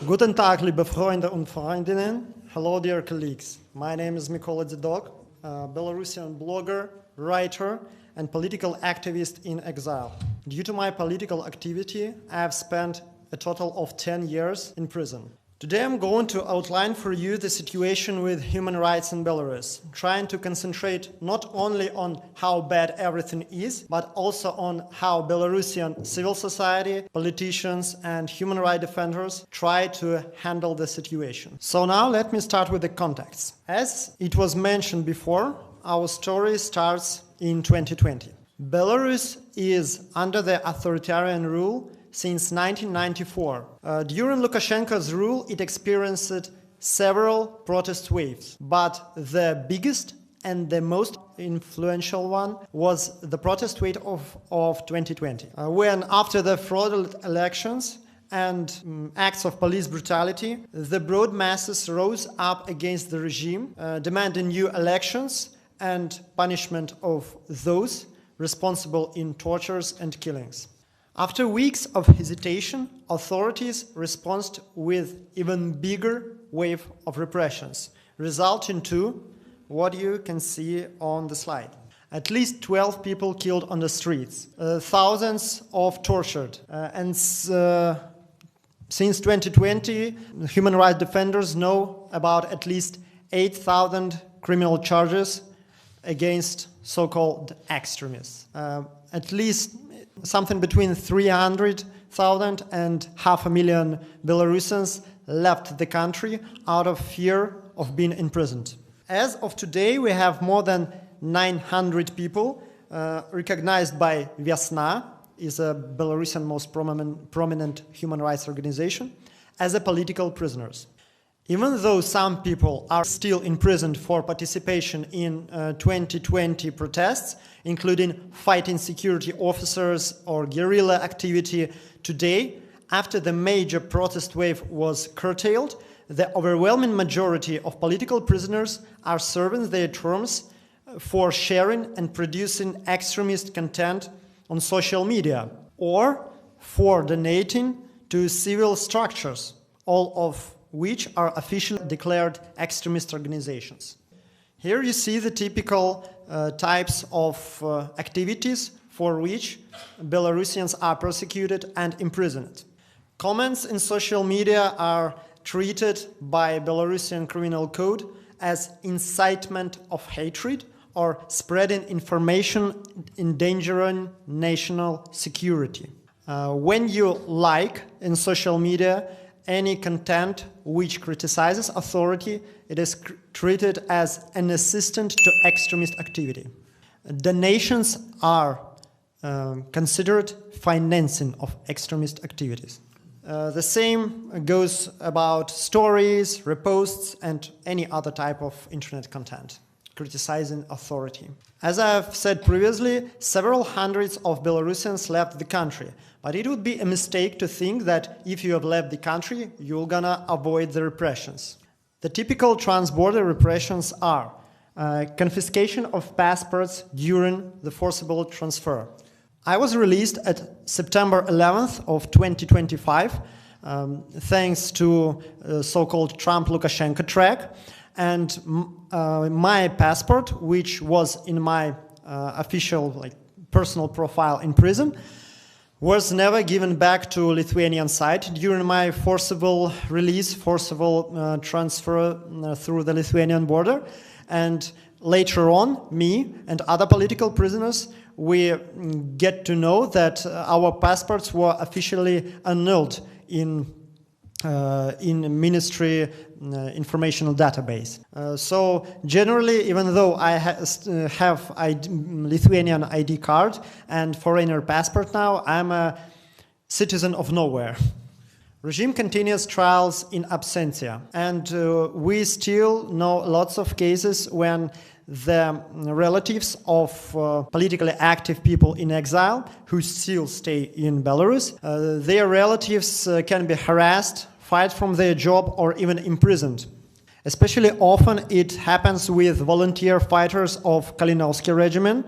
Guten Tag, liebe Freunde und Freundinnen. Hello, dear colleagues. My name is mikoladziadok, a Belarusian blogger, writer, and political activist in exile. Due to my political activity, I have spent a total of 10 years in prison. Today I'm going to outline for you the situation with human rights in Belarus, trying to concentrate not only on how bad everything is, but also on how Belarusian civil society, politicians, and human rights defenders try to handle the situation. So now let me start with the context. As it was mentioned before, our story starts in 2020. Belarus is under the authoritarian rule since 1994. During Lukashenko's rule, it experienced several protest waves, but the biggest and the most influential one was the protest wave of 2020, when after the fraudulent elections and acts of police brutality, the broad masses rose up against the regime, demanding new elections and punishment of those responsible in tortures and killings. After weeks of hesitation, authorities responded with even bigger wave of repressions, resulting to what you can see on the slide. At least 12 people killed on the streets, thousands of tortured, and since 2020, human rights defenders know about at least 8,000 criminal charges against so-called extremists. At least something between 300,000 and 500,000 Belarusians left the country out of fear of being imprisoned. As of today, we have more than 900 people recognized by Vesna, is a Belarusian most prominent human rights organization, as a political prisoners. Even though some people are still imprisoned for participation in 2020 protests, including fighting security officers or guerrilla activity, today, after the major protest wave was curtailed, the overwhelming majority of political prisoners are serving their terms for sharing and producing extremist content on social media or for donating to civil structures, all of which are officially declared extremist organizations. Here you see the typical types of activities for which Belarusians are persecuted and imprisoned. Comments in social media are treated by Belarusian criminal code as incitement of hatred or spreading information endangering national security. When you like in social media any content which criticizes authority, it is treated as an assistant to extremist activity. Donations are considered financing of extremist activities. The same goes about stories, reposts, and any other type of internet content criticizing authority. As I have said previously, several hundreds of Belarusians left the country, but it would be a mistake to think that if you have left the country, you're gonna avoid the repressions. The typical transborder repressions are confiscation of passports during the forcible transfer. I was released at September 11th of 2025, thanks to so-called Trump-Lukashenko track, and my passport, which was in my official personal profile in prison, was never given back to Lithuanian side during my forcible release, forcible transfer through the Lithuanian border. And later on, me and other political prisoners, we get to know that our passports were officially annulled in ministry informational database. So generally, even though I have Lithuanian ID card and foreigner passport now, I'm a citizen of nowhere. Regime continues trials in absentia, and we still know lots of cases when the relatives of politically active people in exile who still stay in Belarus, their relatives can be harassed, fired from their job, or even imprisoned. Especially often it happens with volunteer fighters of Kalinowski regiment,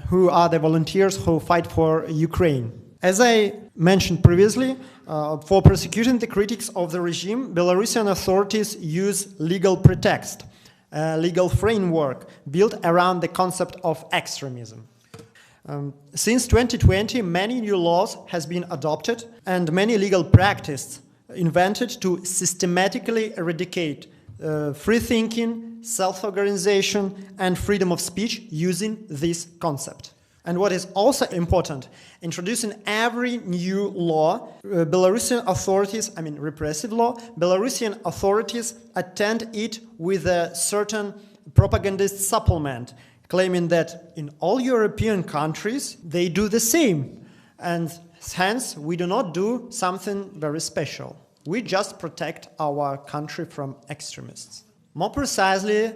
who are the volunteers who fight for Ukraine. As I mentioned previously, for persecuting the critics of the regime, Belarusian authorities use legal pretext, a legal framework built around the concept of extremism. Since 2020, many new laws has been adopted and many legal practices invented to systematically eradicate free thinking, self-organization, and freedom of speech using this concept. And what is also important, introducing every new law, Belarusian authorities, repressive law, Belarusian authorities attend it with a certain propagandist supplement, claiming that in all European countries they do the same, and hence we do not do something very special. We just protect our country from extremists. More precisely,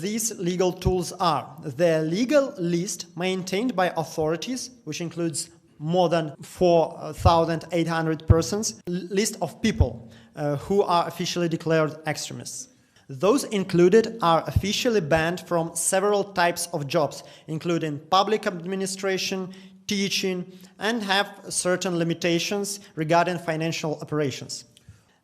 these legal tools are the legal list maintained by authorities, which includes more than 4,800 persons, list of people who are officially declared extremists. Those included are officially banned from several types of jobs, including public administration, teaching, and have certain limitations regarding financial operations.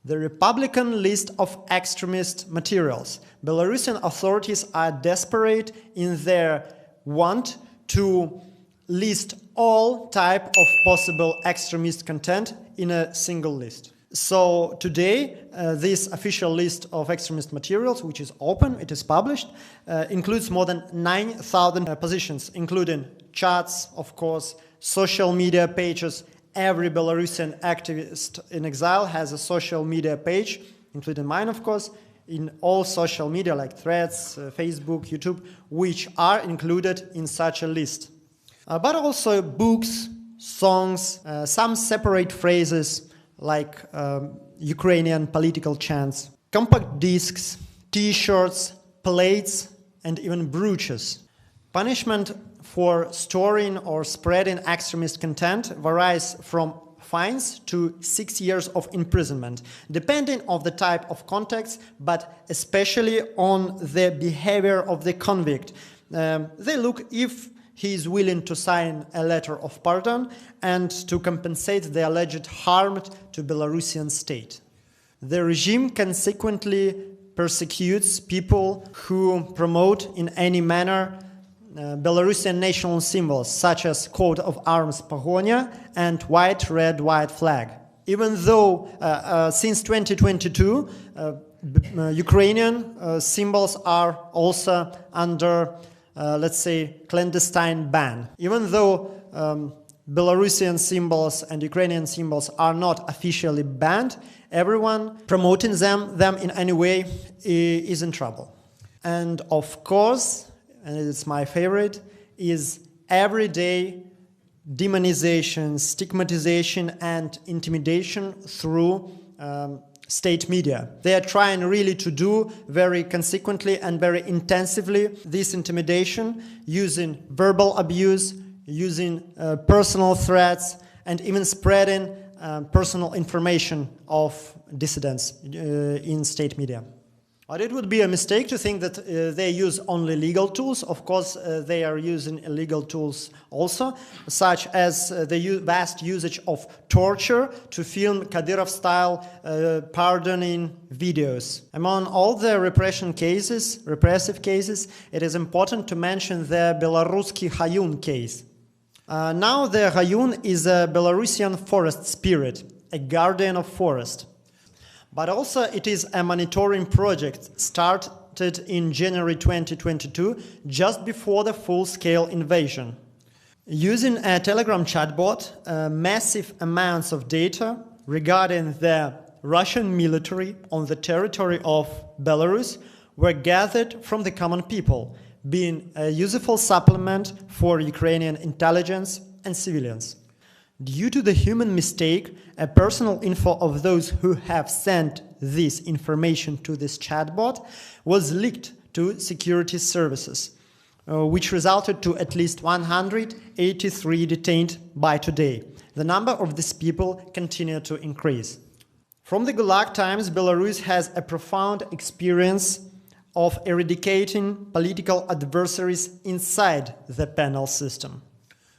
The Republican list of extremist materials. Belarusian authorities are desperate in their want to list all type of possible extremist content in a single list. So today, this official list of extremist materials, which is open, it is published, includes more than 9,000 positions, including chats, of course, social media pages. Every Belarusian activist in exile has a social media page, including mine, of course, in all social media like Threads, Facebook, YouTube, which are included in such a list. But also books, songs, some separate phrases, like Ukrainian political chants, compact discs, t-shirts, plates, and even brooches. Punishment for storing or spreading extremist content varies from fines to 6 years of imprisonment, depending on the type of context, but especially on the behavior of the convict. They look if he is willing to sign a letter of pardon and to compensate the alleged harm to Belarusian state. The regime consequently persecutes people who promote in any manner Belarusian national symbols such as coat of arms Pagonia and white, red, white flag. Even though since 2022 Ukrainian symbols are also under let's say, clandestine ban. Even though Belarusian symbols and Ukrainian symbols are not officially banned, everyone promoting them in any way is in trouble. And of course, and it's my favorite, is everyday demonization, stigmatization, and intimidation through state media. They are trying really to do very consequently and very intensively this intimidation, using verbal abuse, using personal threats, and even spreading personal information of dissidents in state media. But it would be a mistake to think that they use only legal tools. Of course, they are using illegal tools also, such as the vast usage of torture to film Kadyrov-style pardoning videos. Among all the repressive cases, it is important to mention the Belaruski Hayun case. Now the Hayun is a Belarusian forest spirit, a guardian of forest. But also it is a monitoring project started in January 2022, just before the full-scale invasion. Using a Telegram chatbot, massive amounts of data regarding the Russian military on the territory of Belarus were gathered from the common people, being a useful supplement for Ukrainian intelligence and civilians. Due to the human mistake, a personal info of those who have sent this information to this chatbot was leaked to security services, which resulted to at least 183 detained by today. The number of these people continues to increase. From the Gulag times, Belarus has a profound experience of eradicating political adversaries inside the penal system.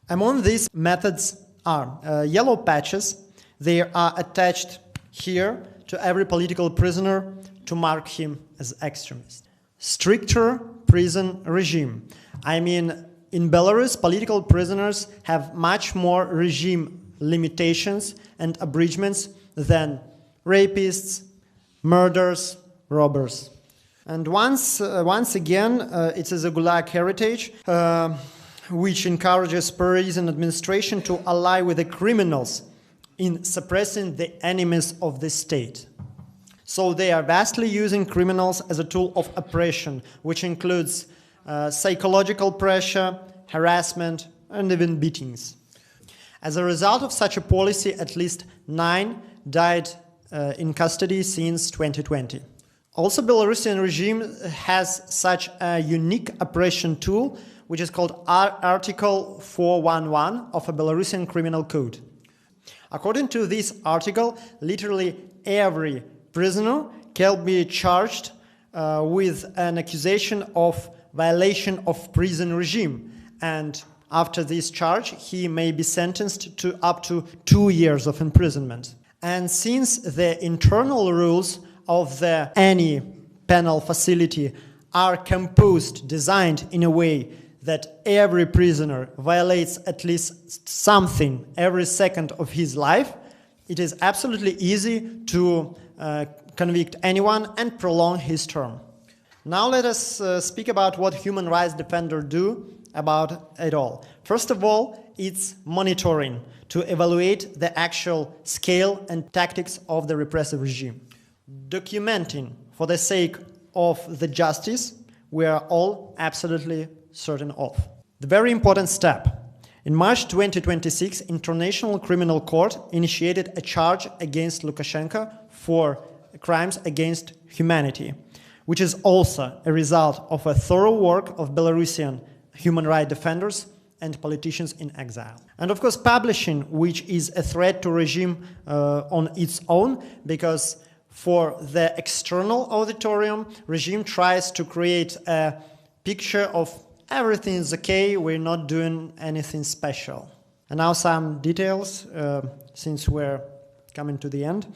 Among these methods are yellow patches. They are attached here to every political prisoner to mark him as extremist. Stricter prison regime. I mean, in Belarus, political prisoners have much more regime limitations and abridgments than rapists, murderers, robbers. And once again, it is a Gulag heritage which encourages Parisian administration to ally with the criminals in suppressing the enemies of the state. So they are vastly using criminals as a tool of oppression, which includes psychological pressure, harassment, and even beatings. As a result of such a policy, at least 9 died in custody since 2020. Also, Belarusian regime has such a unique oppression tool, which is called Article 411 of a Belarusian criminal code. According to this article, literally every prisoner can be charged with an accusation of violation of prison regime, and after this charge, he may be sentenced to up to 2 years of imprisonment. And since the internal rules of any penal facility are composed, designed in a way that every prisoner violates at least something every second of his life, it is absolutely easy to convict anyone and prolong his term. Now let us speak about what human rights defenders do about it all. First of all, it's monitoring to evaluate the actual scale and tactics of the repressive regime. Documenting for the sake of the justice we are all absolutely certain of. The very important step. In March 2026, International Criminal Court initiated a charge against Lukashenko for crimes against humanity, which is also a result of a thorough work of Belarusian human rights defenders and politicians in exile. And of course, publishing, which is a threat to regime on its own, because for the external auditorium, regime tries to create a picture of everything is okay, we're not doing anything special. And now some details, since we're coming to the end.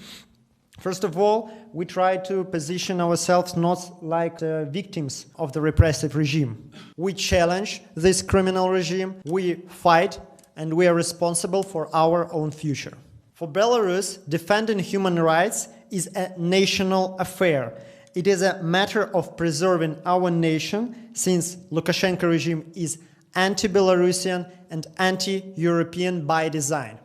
First of all, we try to position ourselves not like the victims of the repressive regime. We challenge this criminal regime, we fight, and we are responsible for our own future. For Belarus, defending human rights is a national affair. It is a matter of preserving our nation, since Lukashenko regime is anti-Belarusian and anti-European by design.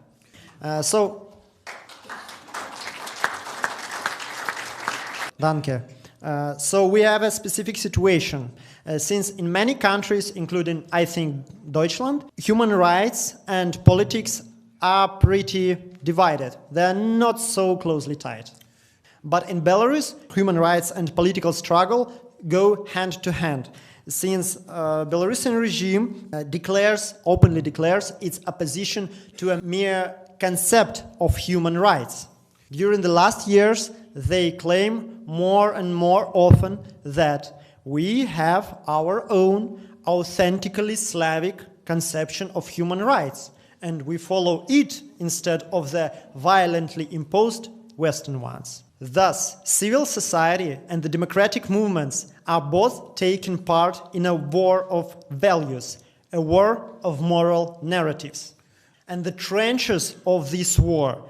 Danke. So we have a specific situation, since in many countries, including, I think, Deutschland, human rights and politics are pretty divided. They're not so closely tied. But in Belarus, human rights and political struggle go hand to hand, since Belarusian regime openly declares its opposition to a mere concept of human rights. During the last years, they claim more and more often that we have our own authentically Slavic conception of human rights, and we follow it instead of the violently imposed Western ones. Thus, civil society and the democratic movements are both taking part in a war of values, a war of moral narratives. And the trenches of this war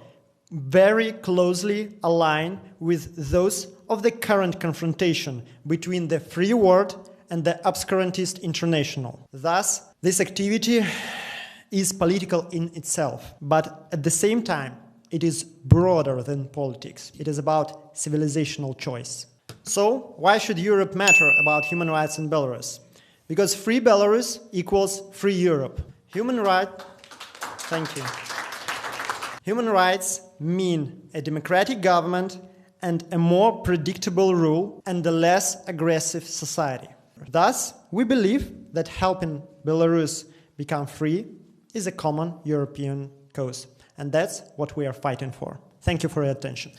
very closely align with those of the current confrontation between the free world and the obscurantist international. Thus, this activity is political in itself, but at the same time, it is broader than politics. It is about civilizational choice. So, why should Europe matter about human rights in Belarus? Because free Belarus equals free Europe. Human rights mean a democratic government and a more predictable rule and a less aggressive society. Thus, we believe that helping Belarus become free is a common European cause. And that's what we are fighting for. Thank you for your attention.